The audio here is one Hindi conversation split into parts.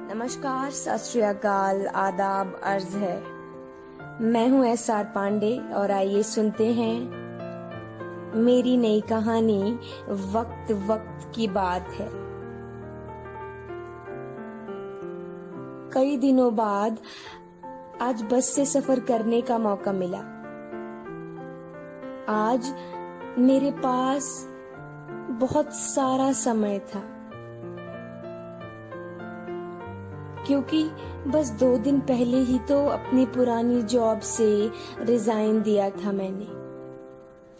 नमस्कार, सत श्री अकाल, आदाब, अर्ज है। मैं हूँ SR पांडे और आइए सुनते हैं मेरी नई कहानी। वक्त वक्त की बात है। कई दिनों बाद आज बस से सफर करने का मौका मिला। आज मेरे पास बहुत सारा समय था, क्योंकि बस 2 दिन पहले ही तो अपनी पुरानी जॉब से रिजाइन दिया था मैंने।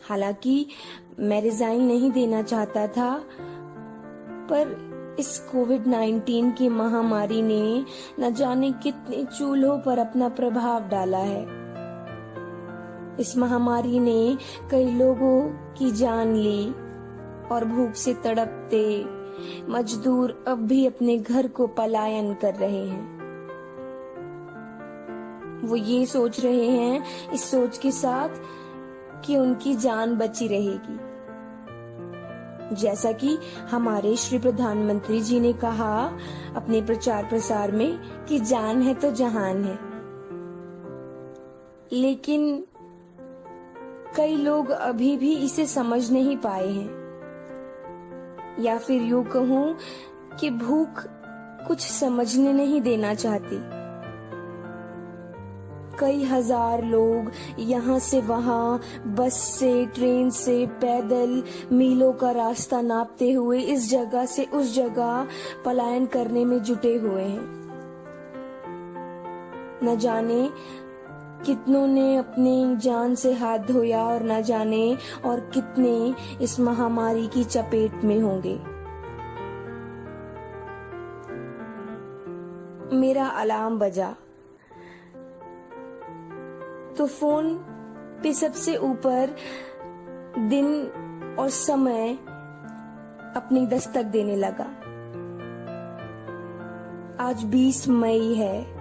हालांकि मैं रिजाइन नहीं देना चाहता था, पर इस कोविड-19 की महामारी ने न जाने कितने चूल्हों पर अपना प्रभाव डाला है। इस महामारी ने कई लोगों की जान ली और भूख से तड़पते मजदूर अब भी अपने घर को पलायन कर रहे हैं। वो ये सोच रहे हैं इस सोच के साथ कि उनकी जान बची रहेगी। जैसा कि हमारे श्री प्रधानमंत्री जी ने कहा अपने प्रचार प्रसार में कि जान है तो जहान है। लेकिन कई लोग अभी भी इसे समझ नहीं पाए हैं, या फिर यूं कहूं कि भूख कुछ समझने नहीं देना चाहती। कई हजार लोग यहाँ से वहाँ, बस से, ट्रेन से, पैदल मीलों का रास्ता नापते हुए इस जगह से उस जगह पलायन करने में जुटे हुए हैं। न जाने कितनों ने अपनी जान से हाथ धोया और न जाने और कितने इस महामारी की चपेट में होंगे। मेरा अलार्म बजा तो फोन पे सबसे ऊपर दिन और समय अपनी दस्तक देने लगा। आज 20 मई है।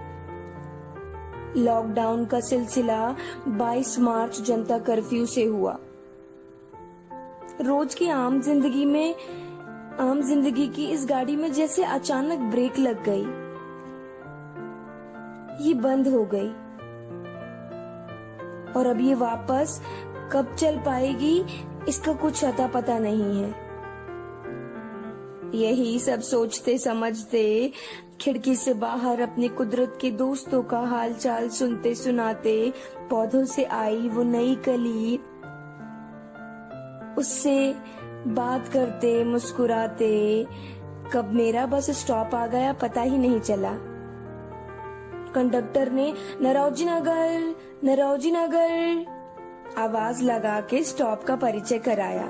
लॉकडाउन का सिलसिला 22 मार्च जनता कर्फ्यू से हुआ। रोज की आम जिंदगी की इस गाड़ी में जैसे अचानक ब्रेक लग गई। ये बंद हो गई और अब ये वापस कब चल पाएगी इसका कुछ अता पता नहीं है। यही सब सोचते समझते खिड़की से बाहर अपने कुदरत के दोस्तों का हालचाल सुनते सुनाते पौधों से आई वो नई कली, उससे बात करते मुस्कुराते कब मेरा बस स्टॉप आ गया पता ही नहीं चला। कंडक्टर ने नरौजी नगर आवाज लगा के स्टॉप का परिचय कराया।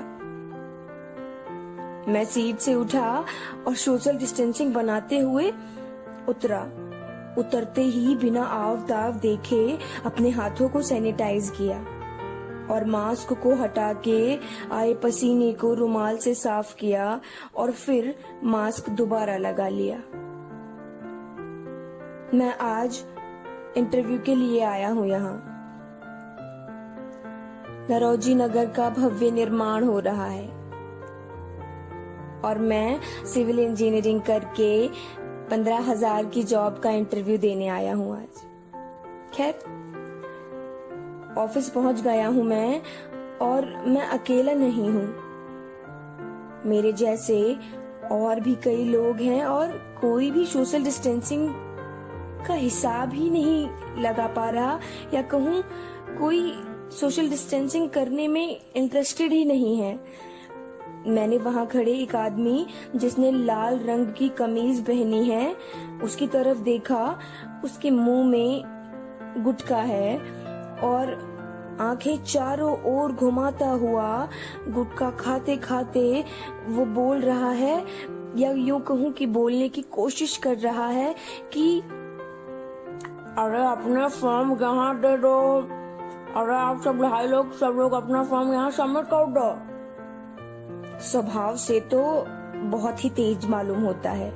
मैं सीट से उठा और सोशल डिस्टेंसिंग बनाते हुए उतरा। उतरते ही बिना आव दाव देखे अपने हाथों को सैनिटाइज किया और मास्क को हटा के आए पसीने को रुमाल से साफ किया और फिर मास्क दोबारा लगा लिया। मैं आज इंटरव्यू के लिए आया हूँ यहाँ। नरौजी नगर का भव्य निर्माण हो रहा है और मैं सिविल इंजीनियरिंग करके 15,000 की जॉब का इंटरव्यू देने आया हूँ आज। खैर, ऑफिस पहुंच गया हूँ मैं, और मैं अकेला नहीं हूँ। मेरे जैसे और भी कई लोग हैं और कोई भी सोशल डिस्टेंसिंग का हिसाब ही नहीं लगा पा रहा, या कहूँ कोई सोशल डिस्टेंसिंग करने में इंटरेस्टेड ही नहीं है। मैंने वहां खड़े एक आदमी जिसने लाल रंग की कमीज पहनी है उसकी तरफ देखा। उसके मुंह में गुटखा है और आंखें चारों ओर घुमाता हुआ गुटखा खाते खाते वो बोल रहा है, या यूं कहूं कि बोलने की कोशिश कर रहा है कि अरे अपना फॉर्म यहाँ दे दो, अरे आप सब भाई लोग सब लोग अपना फॉर्म यहाँ सबमिट कर दो। स्वभाव से तो बहुत ही तेज मालूम होता है।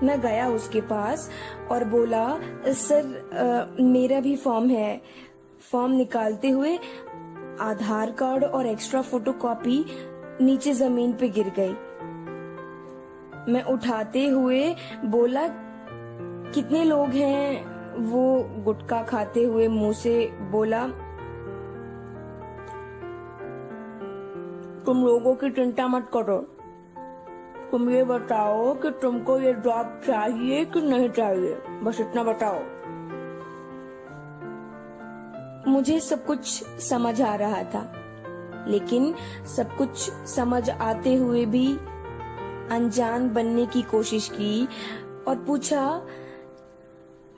मैं गया उसके पास और बोला, सर मेरा भी फॉर्म है। फॉर्म निकालते हुए आधार कार्ड और एक्स्ट्रा फोटोकॉपी नीचे जमीन पे गिर गई। मैं उठाते हुए बोला, कितने लोग हैं? वो गुटखा खाते हुए मुंह से बोला, तुम लोगों की चिंता मत करो, तुम ये बताओ कि तुमको ये जॉब चाहिए कि नहीं चाहिए, बस इतना बताओ। मुझे सब कुछ समझ आ रहा था, लेकिन सब कुछ समझ आते हुए भी अनजान बनने की कोशिश की और पूछा,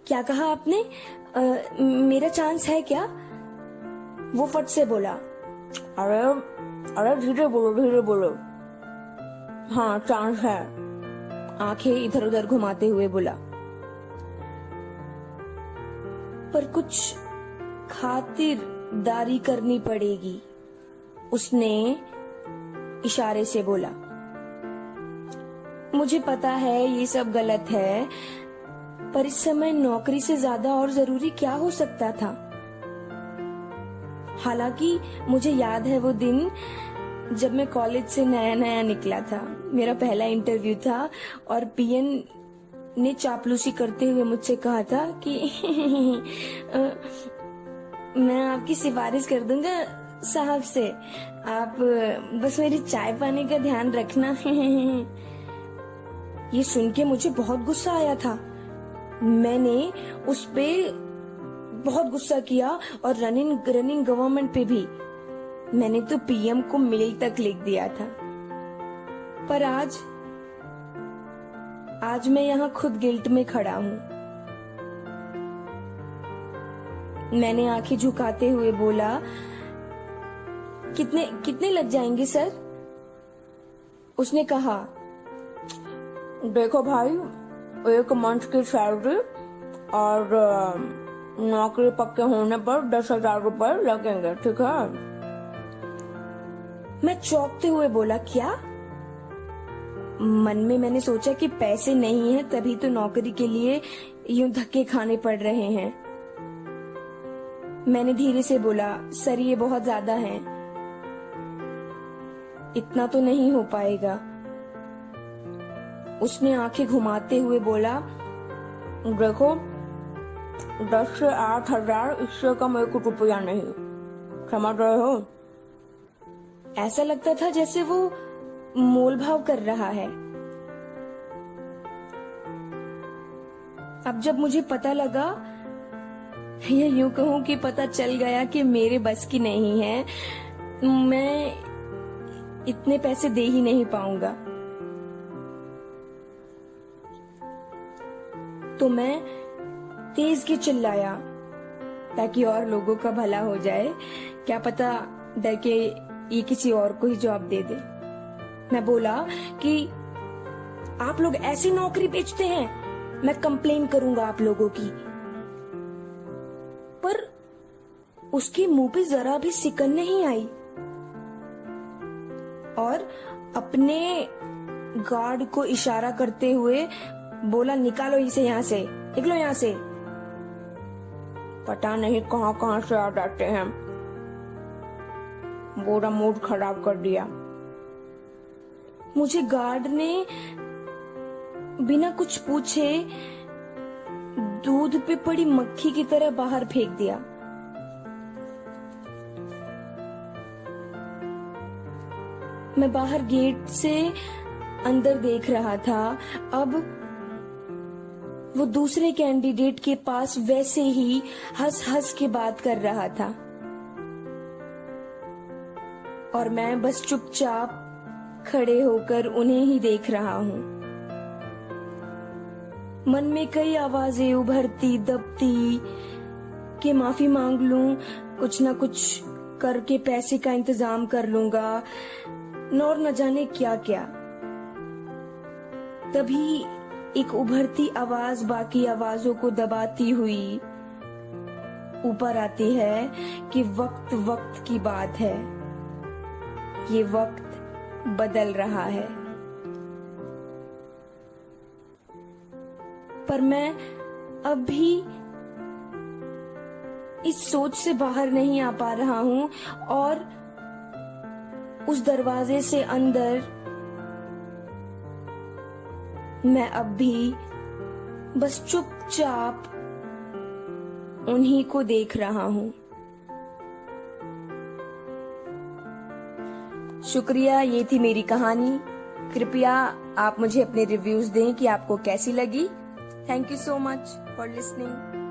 क्या कहा आपने? मेरा चांस है क्या? वो फट से बोला, अरे अरे धीरे बोलो, धीरे बोलो। हाँ, चांस है। आंखें इधर उधर घुमाते हुए बोला, पर कुछ खातिरदारी करनी पड़ेगी। उसने इशारे से बोला। मुझे पता है ये सब गलत है, पर इस समय नौकरी से ज्यादा और जरूरी क्या हो सकता था? हालांकि मुझे याद है वो दिन जब मैं कॉलेज से नया नया निकला था। मेरा पहला इंटरव्यू था और पीएन ने चापलूसी करते हुए मुझसे कहा था कि मैं आपकी सिफारिश कर दूंगा साहब से, आप बस मेरी चाय पानी का ध्यान रखना। ये सुन के मुझे बहुत गुस्सा आया था। मैंने उस पे बहुत गुस्सा किया और रनिंग गवर्नमेंट पे भी। मैंने तो पीएम को मेल तक लिख दिया था। पर आज मैं यहाँ खुद गिल्ट में खड़ा हूँ। मैंने आंखें झुकाते हुए बोला, कितने लग जाएंगे सर? उसने कहा, देखो भाई, 1 मंथ की सैलरी और नौकरी पक्के होने पर 10,000 रुपए लगेंगे, ठीक है? मैं चौंकते हुए बोला, क्या? मन में मैंने सोचा कि पैसे नहीं है तभी तो नौकरी के लिए यूं धक्के खाने पड़ रहे हैं। मैंने धीरे से बोला, सर ये बहुत ज्यादा है, इतना तो नहीं हो पाएगा। उसने आंखें घुमाते हुए बोला, देखो 10 से 8,000, इससे कम 1 रुपया नहीं, समझ रहे हो? ऐसा लगता था जैसे वो मोल भाव कर रहा है। अब जब मुझे पता लगा, या यूं कहूं कि पता चल गया कि मेरे बस की नहीं है, मैं इतने पैसे दे ही नहीं पाऊंगा, तो मैं तेज के चिल्लाया ताकि और लोगों का भला हो जाए। क्या पता डर के ये किसी और को ही जॉब दे दे। मैं बोला कि आप लोग ऐसी नौकरी बेचते हैं, मैं कंप्लेन करूंगा आप लोगों की। पर उसके मुंह पे जरा भी सिकन नहीं आई और अपने गार्ड को इशारा करते हुए बोला, निकालो इसे यहाँ से, निकलो यहाँ से। पता नहीं कहाँ कहाँ से आ जाते हैं। पूरा मूड खराब कर दिया। मुझे गार्ड ने बिना कुछ पूछे दूध पे पड़ी मक्खी की तरह बाहर फेंक दिया। मैं बाहर गेट से अंदर देख रहा था। अब वो दूसरे कैंडिडेट के पास वैसे ही हंस हंस के बात कर रहा था और मैं बस चुपचाप खड़े होकर उन्हें ही देख रहा हूँ। मन में कई आवाजें उभरती दबती कि माफी मांग लूं, कुछ न कुछ करके पैसे का इंतजाम कर लूंगा, और न जाने क्या क्या। तभी एक उभरती आवाज बाकी आवाजों को दबाती हुई ऊपर आती है कि वक्त वक्त की बात है, ये वक्त बदल रहा है। पर मैं अब भी इस सोच से बाहर नहीं आ पा रहा हूं और उस दरवाजे से अंदर मैं अब भी बस चुपचाप उन्हीं को देख रहा हूँ। शुक्रिया, ये थी मेरी कहानी। कृपया आप मुझे अपने रिव्यूज दें कि आपको कैसी लगी। Thank you so much for listening.